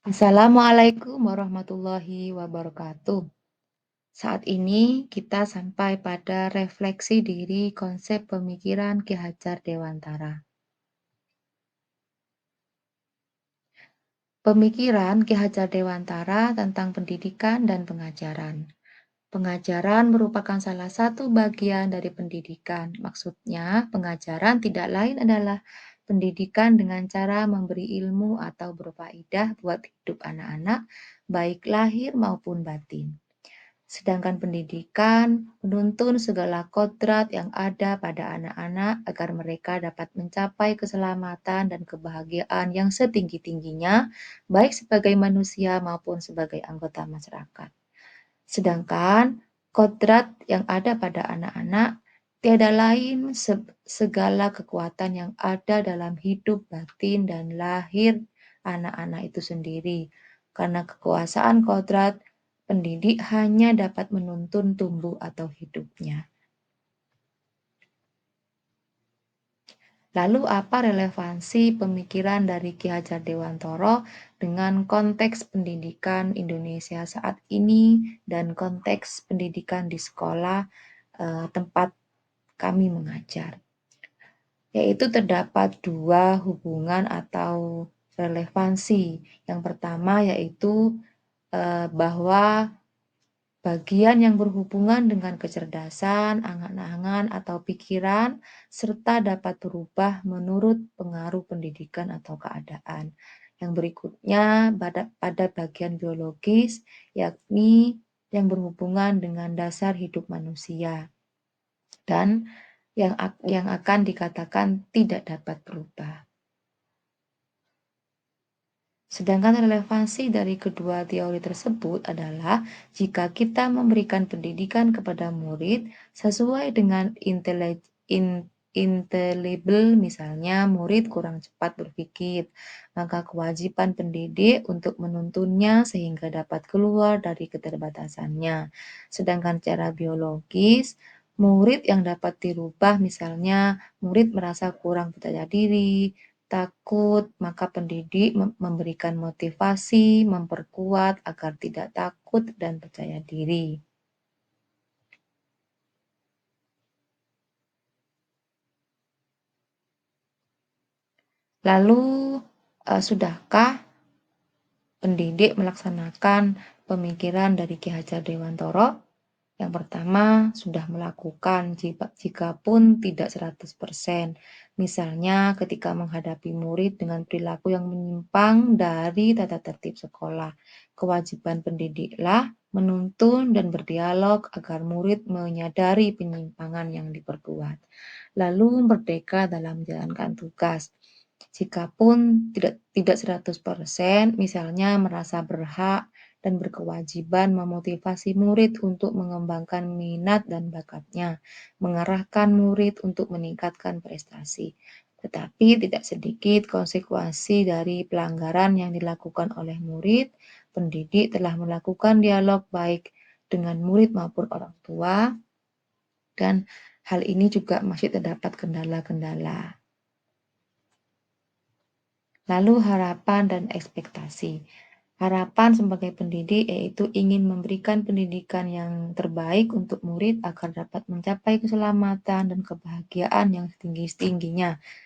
Assalamualaikum warahmatullahi wabarakatuh. Saat ini kita sampai pada refleksi diri konsep pemikiran Ki Hajar Dewantara. Pemikiran Ki Hajar Dewantara tentang pendidikan dan pengajaran. Pengajaran merupakan salah satu bagian dari pendidikan. Maksudnya, pengajaran tidak lain adalah pendidikan dengan cara memberi ilmu atau berfaedah buat hidup anak-anak, baik lahir maupun batin. Sedangkan pendidikan menuntun segala kodrat yang ada pada anak-anak agar mereka dapat mencapai keselamatan dan kebahagiaan yang setinggi-tingginya, baik sebagai manusia maupun sebagai anggota masyarakat. Sedangkan kodrat yang ada pada anak-anak tiada lain segala kekuatan yang ada dalam hidup batin dan lahir anak-anak itu sendiri. Karena kekuasaan kodrat, pendidik hanya dapat menuntun tumbuh atau hidupnya. Lalu apa relevansi pemikiran dari Ki Hajar Dewantara dengan konteks pendidikan Indonesia saat ini dan konteks pendidikan di sekolah tempat kami mengajar? Yaitu terdapat dua hubungan atau relevansi. Yang pertama yaitu bahwa bagian yang berhubungan dengan kecerdasan, angan-angan, atau pikiran, serta dapat berubah menurut pengaruh pendidikan atau keadaan. Yang berikutnya pada bagian biologis, yakni yang berhubungan dengan dasar hidup manusia dan yang akan dikatakan tidak dapat berubah. Sedangkan relevansi dari kedua teori tersebut adalah jika kita memberikan pendidikan kepada murid sesuai dengan intelligible, misalnya murid kurang cepat berpikir, maka kewajiban pendidik untuk menuntunnya sehingga dapat keluar dari keterbatasannya. Sedangkan secara biologis, murid yang dapat dirubah, misalnya murid merasa kurang percaya diri, takut, maka pendidik memberikan motivasi, memperkuat agar tidak takut dan percaya diri. Lalu, sudahkah pendidik melaksanakan pemikiran dari Ki Hajar Dewantara? Yang pertama, sudah melakukan jika pun tidak 100%. Misalnya ketika menghadapi murid dengan perilaku yang menyimpang dari tata tertib sekolah. Kewajiban pendidiklah menuntun dan berdialog agar murid menyadari penyimpangan yang diperbuat. Lalu merdeka dalam menjalankan tugas. Jikapun tidak 100%, misalnya merasa berhak dan berkewajiban memotivasi murid untuk mengembangkan minat dan bakatnya, mengarahkan murid untuk meningkatkan prestasi. Tetapi tidak sedikit konsekuensi dari pelanggaran yang dilakukan oleh murid, pendidik telah melakukan dialog baik dengan murid maupun orang tua, dan hal ini juga masih terdapat kendala-kendala. Lalu harapan dan ekspektasi. Harapan sebagai pendidik yaitu ingin memberikan pendidikan yang terbaik untuk murid agar dapat mencapai keselamatan dan kebahagiaan yang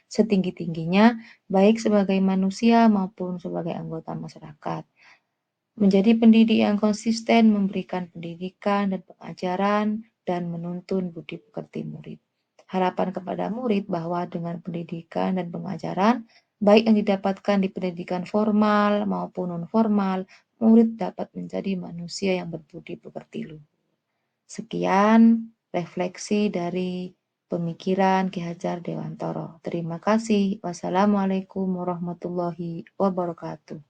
setinggi-tingginya, baik sebagai manusia maupun sebagai anggota masyarakat. Menjadi pendidik yang konsisten memberikan pendidikan dan pengajaran dan menuntun budi pekerti murid. Harapan kepada murid bahwa dengan pendidikan dan pengajaran, baik yang didapatkan di pendidikan formal maupun non-formal, murid dapat menjadi manusia yang berbudi pekerti luhur. Sekian refleksi dari pemikiran Ki Hajar Dewantara. Terima kasih. Wassalamualaikum warahmatullahi wabarakatuh.